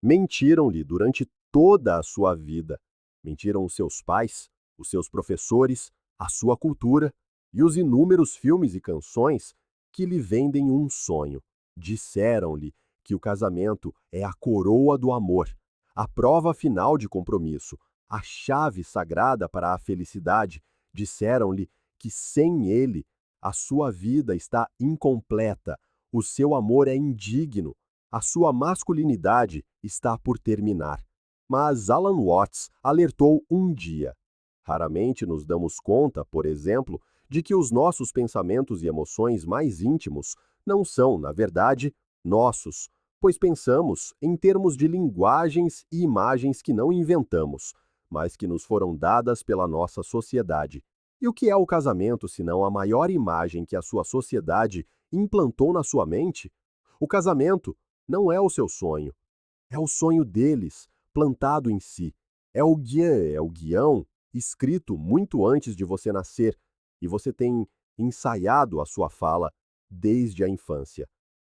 Mentiram-lhe durante toda a sua vida. Mentiram os seus pais, os seus professores, a sua cultura e os inúmeros filmes e canções que lhe vendem um sonho. Disseram-lhe que o casamento é a coroa do amor, a prova final de compromisso, a chave sagrada para a felicidade. Disseram-lhe que sem ele a sua vida está incompleta, o seu amor é indigno, a sua masculinidade está por terminar. Mas Alan Watts alertou um dia. Raramente nos damos conta, por exemplo, de que os nossos pensamentos e emoções mais íntimos não são, na verdade, nossos, pois pensamos em termos de linguagens e imagens que não inventamos, mas que nos foram dadas pela nossa sociedade. E o que é o casamento senão a maior imagem que a sua sociedade implantou na sua mente? O casamento não é o seu sonho, é o sonho deles, plantado em si. É o guião escrito muito antes de você nascer, e você tem ensaiado a sua fala desde a infância.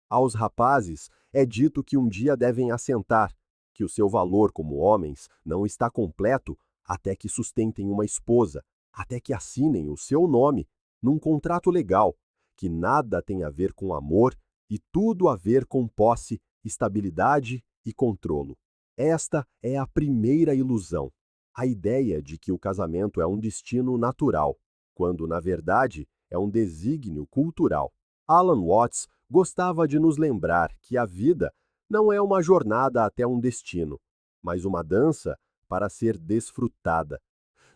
Aos rapazes é dito que um dia devem assentar, que o seu valor como homens não está completo até que sustentem uma esposa, até que assinem o seu nome num contrato legal, que nada tem a ver com amor e tudo a ver com posse, estabilidade e controlo. Esta é a primeira ilusão, a ideia de que o casamento é um destino natural, quando, na verdade, é um desígnio cultural. Alan Watts gostava de nos lembrar que a vida não é uma jornada até um destino, mas uma dança para ser desfrutada.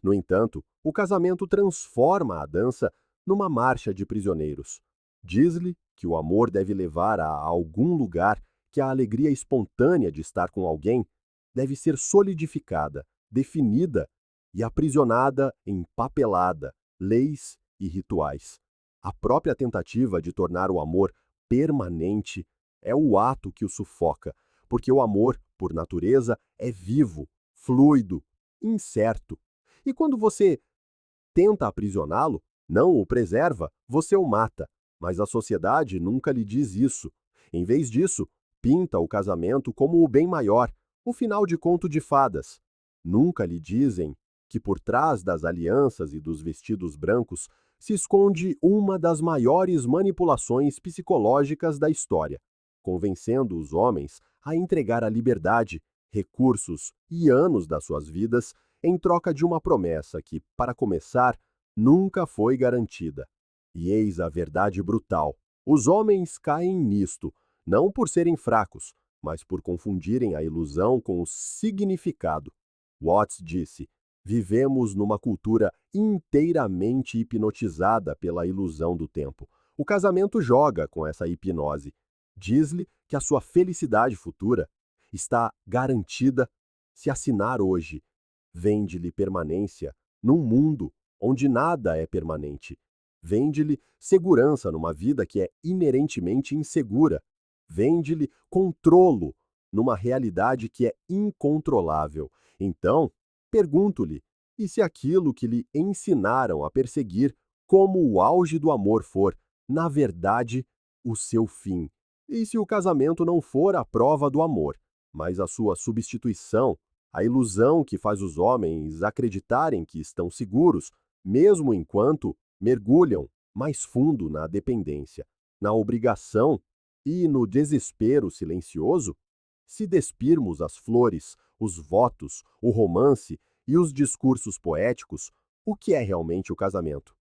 No entanto, o casamento transforma a dança numa marcha de prisioneiros. Diz-lhe que o amor deve levar a algum lugar, que a alegria espontânea de estar com alguém deve ser solidificada, definida e aprisionada em papelada, leis e rituais. A própria tentativa de tornar o amor permanente é o ato que o sufoca, porque o amor, por natureza, é vivo, fluido, incerto. E quando você tenta aprisioná-lo, não o preserva, você o mata. Mas a sociedade nunca lhe diz isso. Em vez disso, pinta o casamento como o bem maior, o final de conto de fadas. Nunca lhe dizem que por trás das alianças e dos vestidos brancos se esconde uma das maiores manipulações psicológicas da história, convencendo os homens a entregar a liberdade, recursos e anos das suas vidas em troca de uma promessa que, para começar, nunca foi garantida. E eis a verdade brutal: os homens caem nisto, não por serem fracos, mas por confundirem a ilusão com o significado. Watts disse: vivemos numa cultura inteiramente hipnotizada pela ilusão do tempo. O casamento joga com essa hipnose. Diz-lhe que a sua felicidade futura está garantida se assinar hoje. Vende-lhe permanência num mundo onde nada é permanente. Vende-lhe segurança numa vida que é inerentemente insegura. Vende-lhe controlo numa realidade que é incontrolável. Então, pergunto-lhe, e se aquilo que lhe ensinaram a perseguir como o auge do amor for, na verdade, o seu fim? E se o casamento não for a prova do amor, mas a sua substituição, a ilusão que faz os homens acreditarem que estão seguros, mesmo enquanto mergulham mais fundo na dependência, na obrigação e no desespero silencioso? Se despirmos as flores, os votos, o romance e os discursos poéticos, o que é realmente o casamento?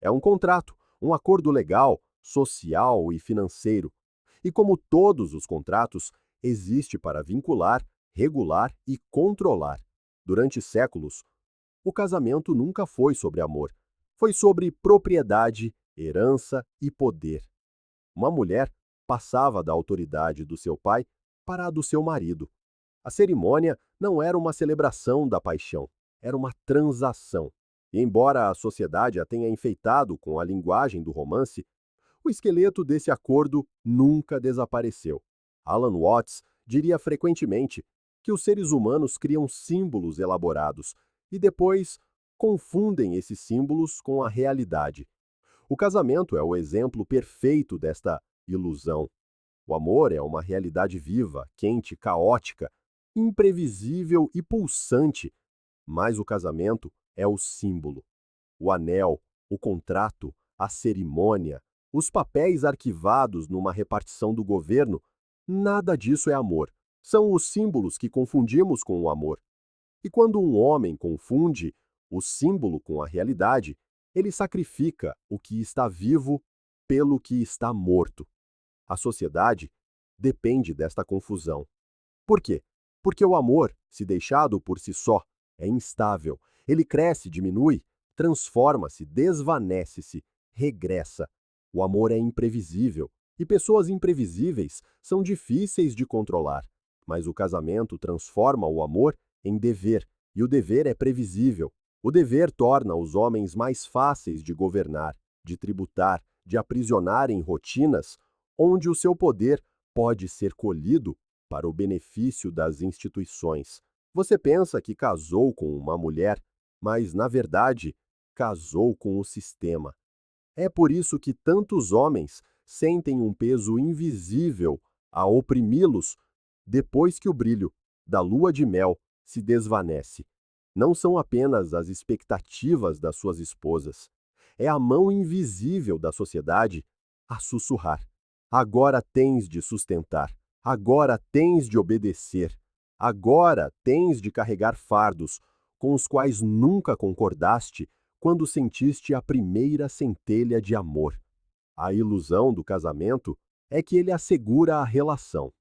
É um contrato, um acordo legal, social e financeiro. E como todos os contratos, existe para vincular, regular e controlar. Durante séculos, o casamento nunca foi sobre amor. Foi sobre propriedade, herança e poder. Uma mulher passava da autoridade do seu pai para a do seu marido. A cerimônia não era uma celebração da paixão, era uma transação. E embora a sociedade a tenha enfeitado com a linguagem do romance, o esqueleto desse acordo nunca desapareceu. Alan Watts diria frequentemente que os seres humanos criam símbolos elaborados e depois confundem esses símbolos com a realidade. O casamento é o exemplo perfeito desta ilusão. O amor é uma realidade viva, quente, caótica, imprevisível e pulsante, mas o casamento é o símbolo. O anel, o contrato, a cerimônia, os papéis arquivados numa repartição do governo, nada disso é amor. São os símbolos que confundimos com o amor. E quando um homem confunde o símbolo com a realidade, ele sacrifica o que está vivo pelo que está morto. A sociedade depende desta confusão. Por quê? Porque o amor, se deixado por si só, é instável. Ele cresce, diminui, transforma-se, desvanece-se, regressa. O amor é imprevisível e pessoas imprevisíveis são difíceis de controlar. Mas o casamento transforma o amor em dever, e o dever é previsível. O dever torna os homens mais fáceis de governar, de tributar, de aprisionar em rotinas onde o seu poder pode ser colhido para o benefício das instituições. Você pensa que casou com uma mulher, mas, na verdade, casou com o sistema. É por isso que tantos homens sentem um peso invisível a oprimi-los depois que o brilho da lua de mel se desvanece. Não são apenas as expectativas das suas esposas, é a mão invisível da sociedade a sussurrar. Agora tens de sustentar, agora tens de obedecer, agora tens de carregar fardos com os quais nunca concordaste quando sentiste a primeira centelha de amor. A ilusão do casamento é que ele assegura a relação.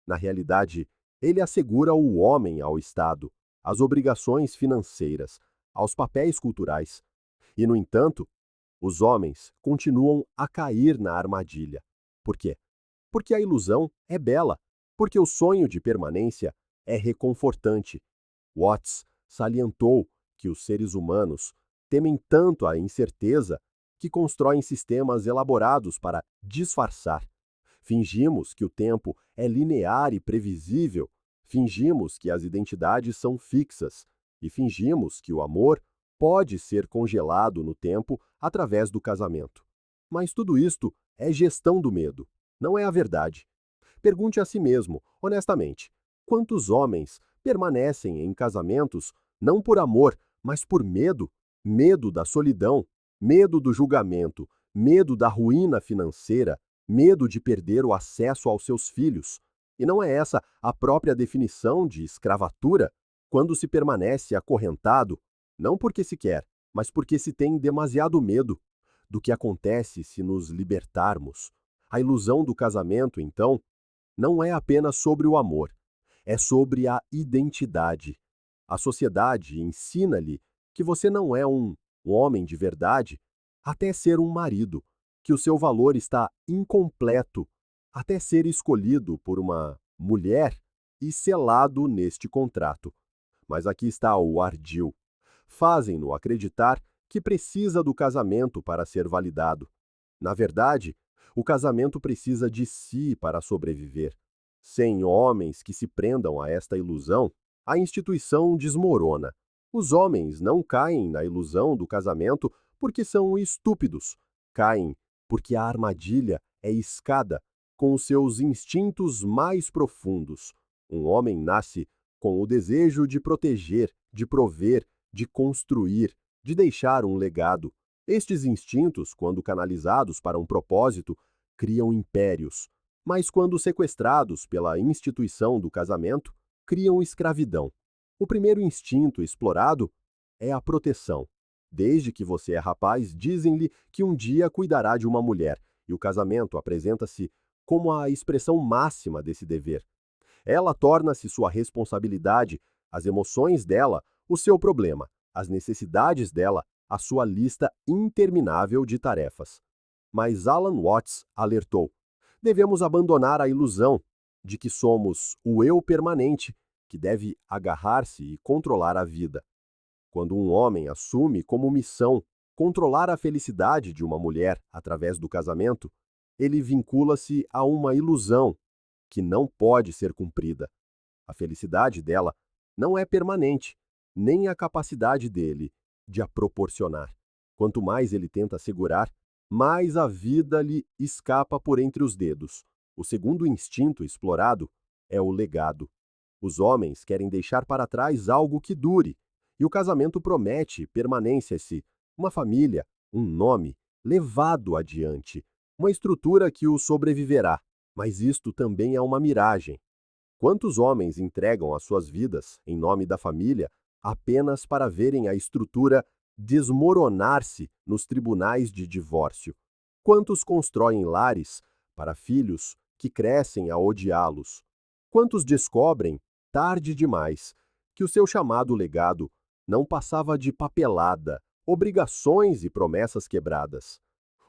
Na realidade, ele assegura o homem ao Estado, às obrigações financeiras, aos papéis culturais. E, no entanto, os homens continuam a cair na armadilha. Por quê? Porque a ilusão é bela, porque o sonho de permanência é reconfortante. Watts salientou que os seres humanos temem tanto a incerteza que constroem sistemas elaborados para disfarçar. Fingimos que o tempo é linear e previsível, fingimos que as identidades são fixas e fingimos que o amor pode ser congelado no tempo através do casamento. Mas tudo isto é gestão do medo, não é a verdade. Pergunte a si mesmo, honestamente, quantos homens permanecem em casamentos não por amor, mas por medo? Medo da solidão, medo do julgamento, medo da ruína financeira, medo de perder o acesso aos seus filhos. E não é essa a própria definição de escravatura? Quando se permanece acorrentado, não porque se quer, mas porque se tem demasiado medo do que acontece se nos libertarmos. A ilusão do casamento, então, não é apenas sobre o amor, é sobre a identidade. A sociedade ensina-lhe que você não é um homem de verdade até ser um marido, que o seu valor está incompleto até ser escolhido por uma mulher e selado neste contrato. Mas aqui está o ardil. Fazem-no acreditar que precisa do casamento para ser validado. Na verdade, o casamento precisa de si para sobreviver. Sem homens que se prendam a esta ilusão, a instituição desmorona. Os homens não caem na ilusão do casamento porque são estúpidos. Caem porque a armadilha é escada com os seus instintos mais profundos. Um homem nasce com o desejo de proteger, de prover, de construir, de deixar um legado. Estes instintos, quando canalizados para um propósito, criam impérios, mas quando sequestrados pela instituição do casamento, criam escravidão. O primeiro instinto explorado é a proteção. Desde que você é rapaz, dizem-lhe que um dia cuidará de uma mulher, e o casamento apresenta-se como a expressão máxima desse dever. Ela torna-se sua responsabilidade, as emoções dela, o seu problema, as necessidades dela, a sua lista interminável de tarefas. Mas Alan Watts alertou: devemos abandonar a ilusão de que somos o eu permanente, que deve agarrar-se e controlar a vida. Quando um homem assume como missão controlar a felicidade de uma mulher através do casamento, ele vincula-se a uma ilusão que não pode ser cumprida. A felicidade dela não é permanente, nem a capacidade dele de a proporcionar. Quanto mais ele tenta segurar, mais a vida lhe escapa por entre os dedos. O segundo instinto explorado é o legado. Os homens querem deixar para trás algo que dure, e o casamento promete permanência-se, uma família, um nome, levado adiante, uma estrutura que o sobreviverá. Mas isto também é uma miragem. Quantos homens entregam as suas vidas, em nome da família, apenas para verem a estrutura desmoronar-se nos tribunais de divórcio? Quantos constroem lares para filhos que crescem a odiá-los? Quantos descobrem, tarde demais, que o seu chamado legado não passava de papelada, obrigações e promessas quebradas?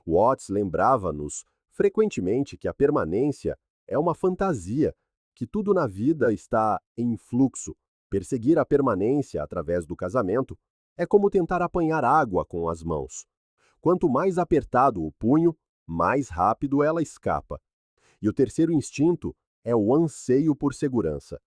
Watts lembrava-nos frequentemente que a permanência é uma fantasia, que tudo na vida está em fluxo. Perseguir a permanência através do casamento é como tentar apanhar água com as mãos. Quanto mais apertado o punho, mais rápido ela escapa. E o terceiro instinto é o anseio por segurança.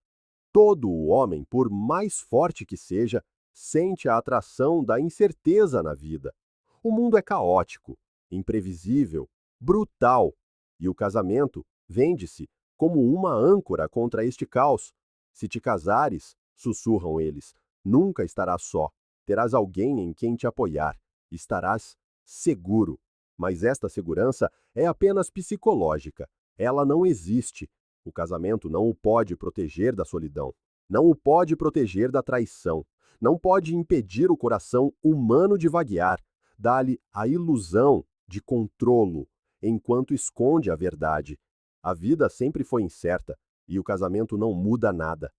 Todo o homem, por mais forte que seja, sente a atração da incerteza na vida. O mundo é caótico, imprevisível, brutal, e o casamento vende-se como uma âncora contra este caos. Se te casares, sussurram eles, nunca estarás só, terás alguém em quem te apoiar, estarás seguro. Mas esta segurança é apenas psicológica, ela não existe. O casamento não o pode proteger da solidão, não o pode proteger da traição, não pode impedir o coração humano de vaguear, dá-lhe a ilusão de controlo, enquanto esconde a verdade. A vida sempre foi incerta, e o casamento não muda nada.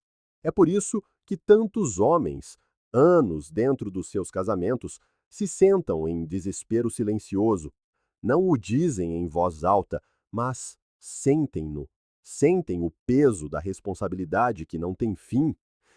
É por isso que tantos homens, anos dentro dos seus casamentos, se sentam em desespero silencioso. Não o dizem em voz alta, mas sentem-no. Sentem o peso da responsabilidade que não tem fim.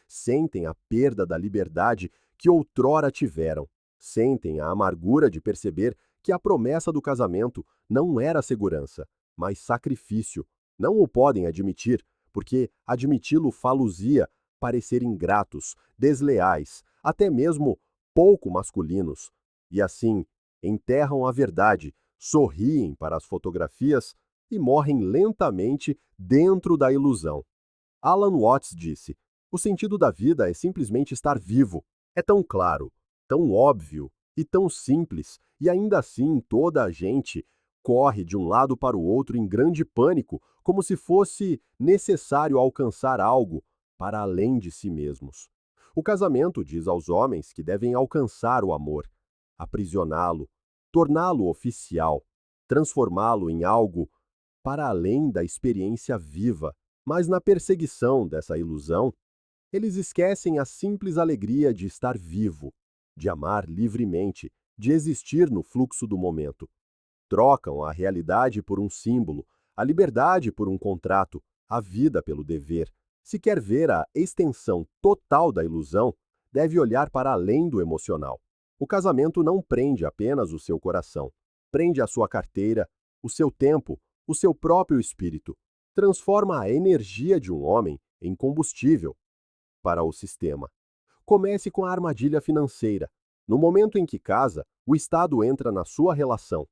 Sentem a perda da liberdade que outrora tiveram. Sentem a amargura de perceber que a promessa do casamento não era segurança, mas sacrifício. Não o podem admitir, porque admiti-lo faluzia parecer ingratos, desleais, até mesmo pouco masculinos. E assim, enterram a verdade, sorriem para as fotografias e morrem lentamente dentro da ilusão. Alan Watts disse: o sentido da vida é simplesmente estar vivo. É tão claro, tão óbvio e tão simples, e ainda assim toda a gente corre de um lado para o outro em grande pânico, como se fosse necessário alcançar algo para além de si mesmos. O casamento diz aos homens que devem alcançar o amor, aprisioná-lo, torná-lo oficial, transformá-lo em algo para além da experiência viva. Mas na perseguição dessa ilusão, eles esquecem a simples alegria de estar vivo, de amar livremente, de existir no fluxo do momento. Trocam a realidade por um símbolo, a liberdade por um contrato, a vida pelo dever. Se quer ver a extensão total da ilusão, deve olhar para além do emocional. O casamento não prende apenas o seu coração, prende a sua carteira, o seu tempo, o seu próprio espírito. Transforma a energia de um homem em combustível para o sistema. Comece com a armadilha financeira. No momento em que casa, o Estado entra na sua relação.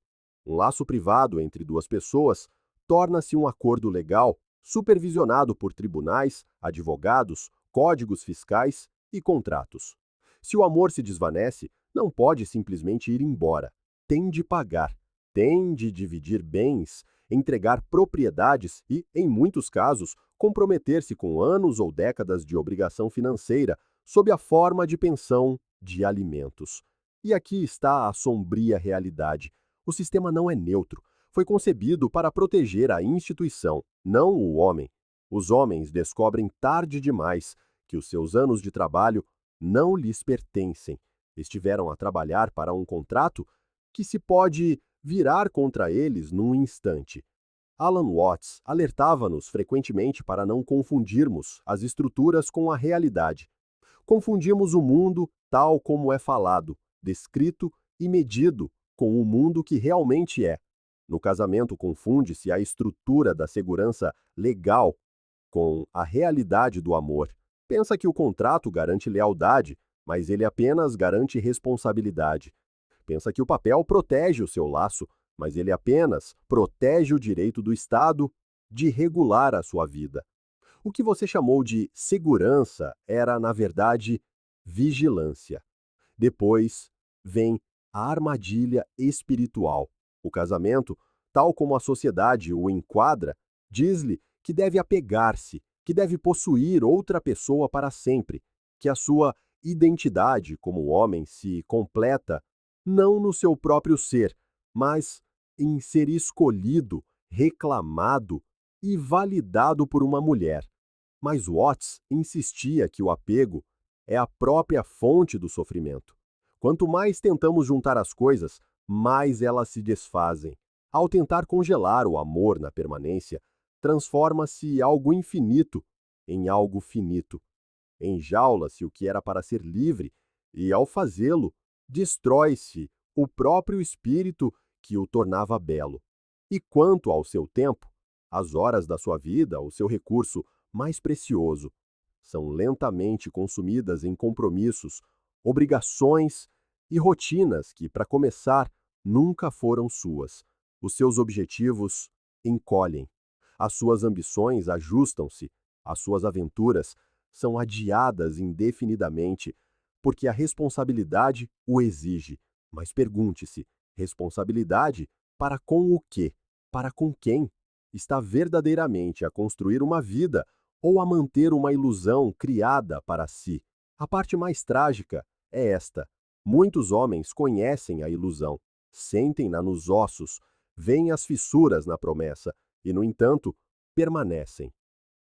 Um laço privado entre duas pessoas torna-se um acordo legal, supervisionado por tribunais, advogados, códigos fiscais e contratos. Se o amor se desvanece, não pode simplesmente ir embora. Tem de pagar, tem de dividir bens, entregar propriedades e, em muitos casos, comprometer-se com anos ou décadas de obrigação financeira sob a forma de pensão de alimentos. E aqui está a sombria realidade. O sistema não é neutro. Foi concebido para proteger a instituição, não o homem. Os homens descobrem tarde demais que os seus anos de trabalho não lhes pertencem. Estiveram a trabalhar para um contrato que se pode virar contra eles num instante. Alan Watts alertava-nos frequentemente para não confundirmos as estruturas com a realidade. Confundimos o mundo tal como é falado, descrito e medido com o mundo que realmente é. No casamento confunde-se a estrutura da segurança legal com a realidade do amor. Pensa que o contrato garante lealdade, mas ele apenas garante responsabilidade. Pensa que o papel protege o seu laço, mas ele apenas protege o direito do Estado de regular a sua vida. O que você chamou de segurança era, na verdade, vigilância. Depois vem a armadilha espiritual. O casamento, tal como a sociedade o enquadra, diz-lhe que deve apegar-se, que deve possuir outra pessoa para sempre, que a sua identidade como homem se completa não no seu próprio ser, mas em ser escolhido, reclamado e validado por uma mulher. Mas Watts insistia que o apego é a própria fonte do sofrimento. Quanto mais tentamos juntar as coisas, mais elas se desfazem. Ao tentar congelar o amor na permanência, transforma-se algo infinito em algo finito. Enjaula-se o que era para ser livre, e ao fazê-lo, destrói-se o próprio espírito que o tornava belo. E quanto ao seu tempo, as horas da sua vida, o seu recurso mais precioso, são lentamente consumidas em compromissos, obrigações e rotinas que, para começar, nunca foram suas. Os seus objetivos encolhem, as suas ambições ajustam-se, as suas aventuras são adiadas indefinidamente, porque a responsabilidade o exige. Mas pergunte-se: responsabilidade para com o quê? Para com quem? Está verdadeiramente a construir uma vida ou a manter uma ilusão criada para si? A parte mais trágica é esta: muitos homens conhecem a ilusão, sentem-na nos ossos, veem as fissuras na promessa e, no entanto, permanecem.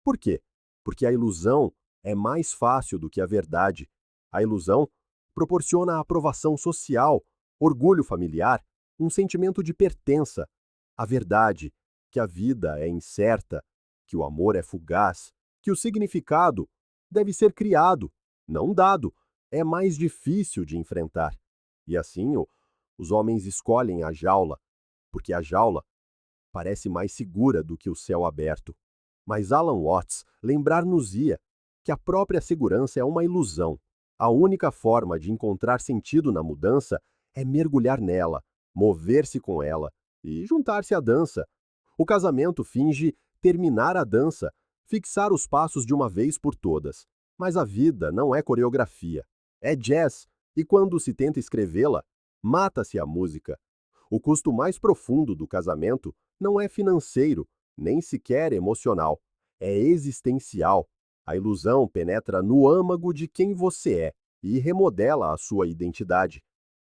Por quê? Porque a ilusão é mais fácil do que a verdade. A ilusão proporciona aprovação social, orgulho familiar, um sentimento de pertença. A verdade, que a vida é incerta, que o amor é fugaz, que o significado deve ser criado, não dado, é mais difícil de enfrentar. E assim, os homens escolhem a jaula, porque a jaula parece mais segura do que o céu aberto. Mas Alan Watts lembrar-nos-ia que a própria segurança é uma ilusão. A única forma de encontrar sentido na mudança é mergulhar nela, mover-se com ela e juntar-se à dança. O casamento finge terminar a dança, fixar os passos de uma vez por todas. Mas a vida não é coreografia, é jazz, e quando se tenta escrevê-la, mata-se a música. O custo mais profundo do casamento não é financeiro, nem sequer emocional, é existencial. A ilusão penetra no âmago de quem você é e remodela a sua identidade.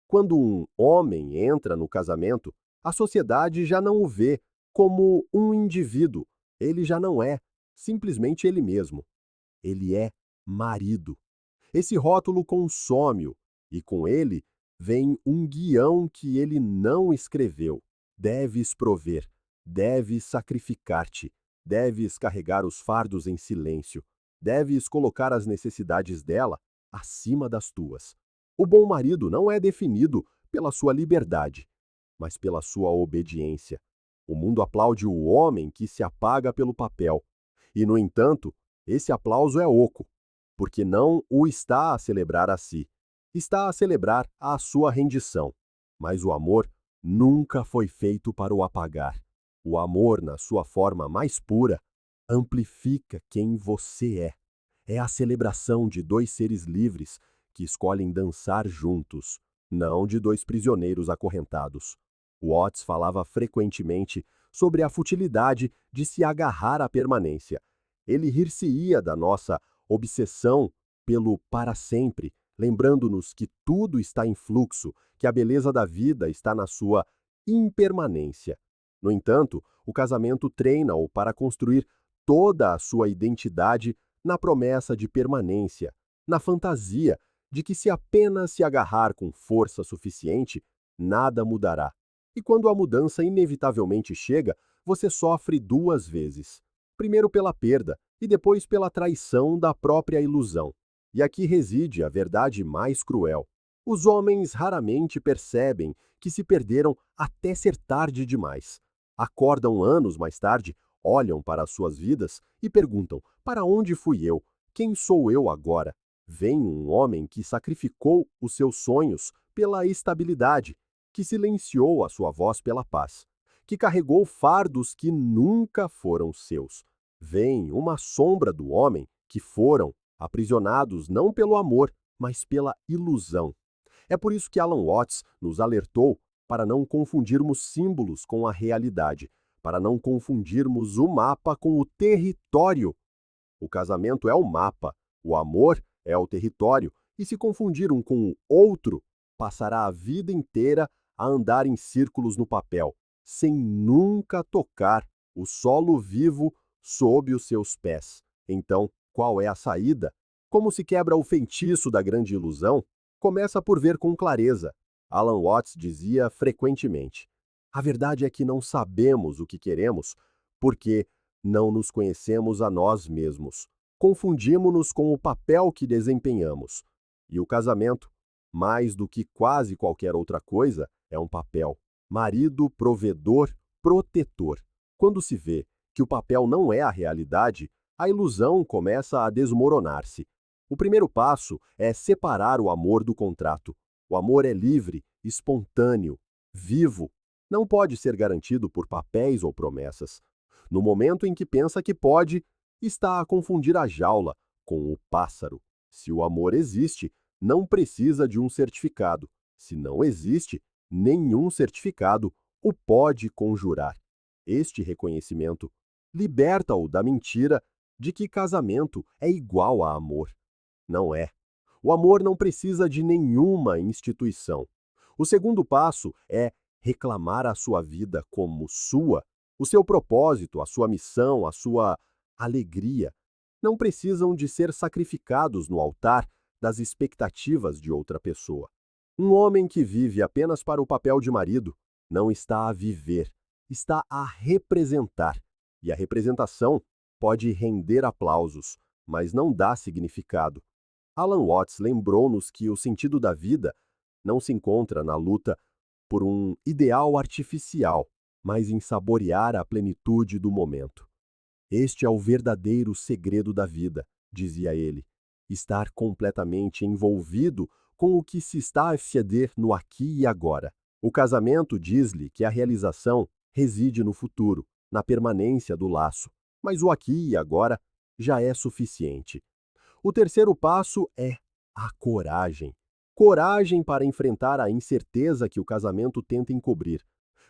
Quando um homem entra no casamento, a sociedade já não o vê como um indivíduo. Ele já não é simplesmente ele mesmo. Ele é marido. Esse rótulo consome-o, e com ele vem um guião que ele não escreveu. Deves prover, deves sacrificar-te, deves carregar os fardos em silêncio, deves colocar as necessidades dela acima das tuas. O bom marido não é definido pela sua liberdade, mas pela sua obediência. O mundo aplaude o homem que se apaga pelo papel. E, no entanto, esse aplauso é oco, porque não o está a celebrar a si, está a celebrar a sua rendição. Mas o amor nunca foi feito para o apagar. O amor, na sua forma mais pura, amplifica quem você é. É a celebração de dois seres livres que escolhem dançar juntos, não de dois prisioneiros acorrentados. Watts falava frequentemente sobre a futilidade de se agarrar à permanência. Ele rir-se-ia da nossa obsessão pelo para sempre, lembrando-nos que tudo está em fluxo, que a beleza da vida está na sua impermanência. No entanto, o casamento treina-o para construir toda a sua identidade na promessa de permanência, na fantasia de que se apenas se agarrar com força suficiente, nada mudará. E quando a mudança inevitavelmente chega, você sofre duas vezes. Primeiro pela perda e depois pela traição da própria ilusão. E aqui reside a verdade mais cruel. Os homens raramente percebem que se perderam até ser tarde demais. Acordam anos mais tarde, olham para as suas vidas e perguntam: para onde fui eu? Quem sou eu agora? Vem um homem que sacrificou os seus sonhos pela estabilidade, que silenciou a sua voz pela paz, que carregou fardos que nunca foram seus. veem uma sombra do homem que foram aprisionados não pelo amor, mas pela ilusão. É por isso que Alan Watts nos alertou para não confundirmos símbolos com a realidade, para não confundirmos o mapa com o território. O casamento é o mapa, o amor é o território, e se confundir um com o outro, passará a vida inteira a andar em círculos no papel, sem nunca tocar o solo vivo sob os seus pés. Então, qual é a saída? Como se quebra o feitiço da grande ilusão? Começa por ver com clareza. Alan Watts dizia frequentemente: a verdade é que não sabemos o que queremos porque não nos conhecemos a nós mesmos. Confundimos-nos com o papel que desempenhamos. E o casamento, mais do que quase qualquer outra coisa, é um papel. Marido, provedor, protetor. Quando se vê que o papel não é a realidade, a ilusão começa a desmoronar-se. O primeiro passo é separar o amor do contrato. O amor é livre, espontâneo, vivo. Não pode ser garantido por papéis ou promessas. No momento em que pensa que pode, está a confundir a jaula com o pássaro. Se o amor existe, não precisa de um certificado. Se não existe, nenhum certificado o pode conjurar. Este reconhecimento liberta-o da mentira de que casamento é igual a amor. Não é. O amor não precisa de nenhuma instituição. O segundo passo é reclamar a sua vida como sua. O seu propósito, a sua missão, a sua alegria não precisam de ser sacrificados no altar das expectativas de outra pessoa. Um homem que vive apenas para o papel de marido não está a viver, está a representar. E a representação pode render aplausos, mas não dá significado. Alan Watts lembrou-nos que o sentido da vida não se encontra na luta por um ideal artificial, mas em saborear a plenitude do momento. Este é o verdadeiro segredo da vida, dizia ele, estar completamente envolvido com o que se está a suceder no aqui e agora. O casamento diz-lhe que a realização reside no futuro, na permanência do laço, mas o aqui e agora já é suficiente. O terceiro passo é a coragem. Coragem para enfrentar a incerteza que o casamento tenta encobrir.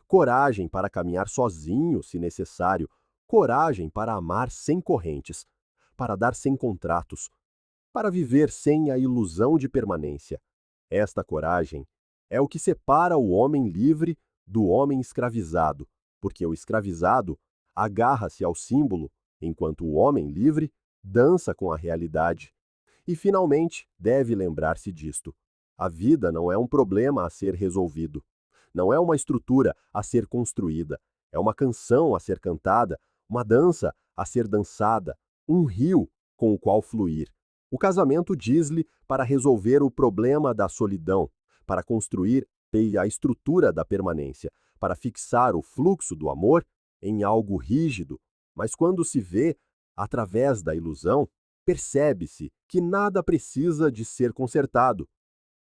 Coragem para caminhar sozinho, se necessário. Coragem para amar sem correntes, para dar sem contratos, para viver sem a ilusão de permanência. Esta coragem é o que separa o homem livre do homem escravizado, porque o escravizado agarra-se ao símbolo, enquanto o homem livre dança com a realidade. E, finalmente, deve lembrar-se disto. A vida não é um problema a ser resolvido. Não é uma estrutura a ser construída. É uma canção a ser cantada, uma dança a ser dançada, um rio com o qual fluir. O casamento diz-lhe para resolver o problema da solidão, para construir a estrutura da permanência, para fixar o fluxo do amor em algo rígido. Mas quando se vê através da ilusão, percebe-se que nada precisa de ser consertado.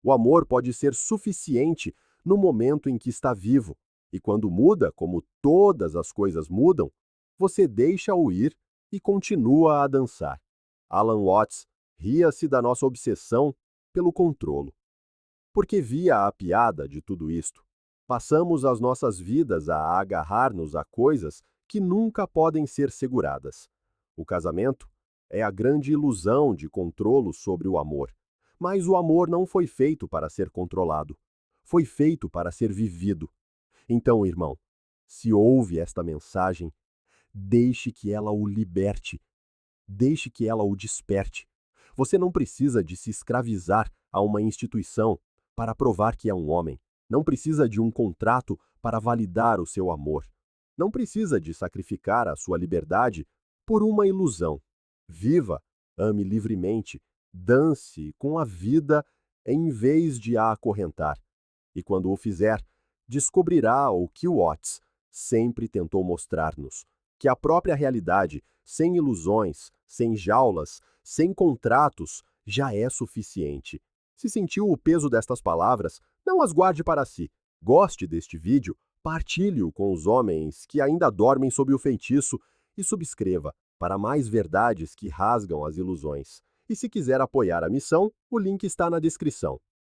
O amor pode ser suficiente no momento em que está vivo, e quando muda, como todas as coisas mudam, você deixa-o ir e continua a dançar. Alan Watts ria-se da nossa obsessão pelo controlo. Porque via a piada de tudo isto. Passamos as nossas vidas a agarrar-nos a coisas que nunca podem ser seguradas. O casamento é a grande ilusão de controlo sobre o amor. Mas o amor não foi feito para ser controlado. Foi feito para ser vivido. Então, irmão, se ouve esta mensagem, deixe que ela o liberte. Deixe que ela o desperte. Você não precisa de se escravizar a uma instituição para provar que é um homem. Não precisa de um contrato para validar o seu amor. Não precisa de sacrificar a sua liberdade por uma ilusão. Viva, ame livremente, dance com a vida em vez de a acorrentar. E quando o fizer, descobrirá o que Watts sempre tentou mostrar-nos, que a própria realidade, sem ilusões, sem jaulas, sem contratos, já é suficiente. Se sentiu o peso destas palavras, não as guarde para si. Goste deste vídeo, partilhe-o com os homens que ainda dormem sob o feitiço e subscreva para mais verdades que rasgam as ilusões. E se quiser apoiar a missão, o link está na descrição.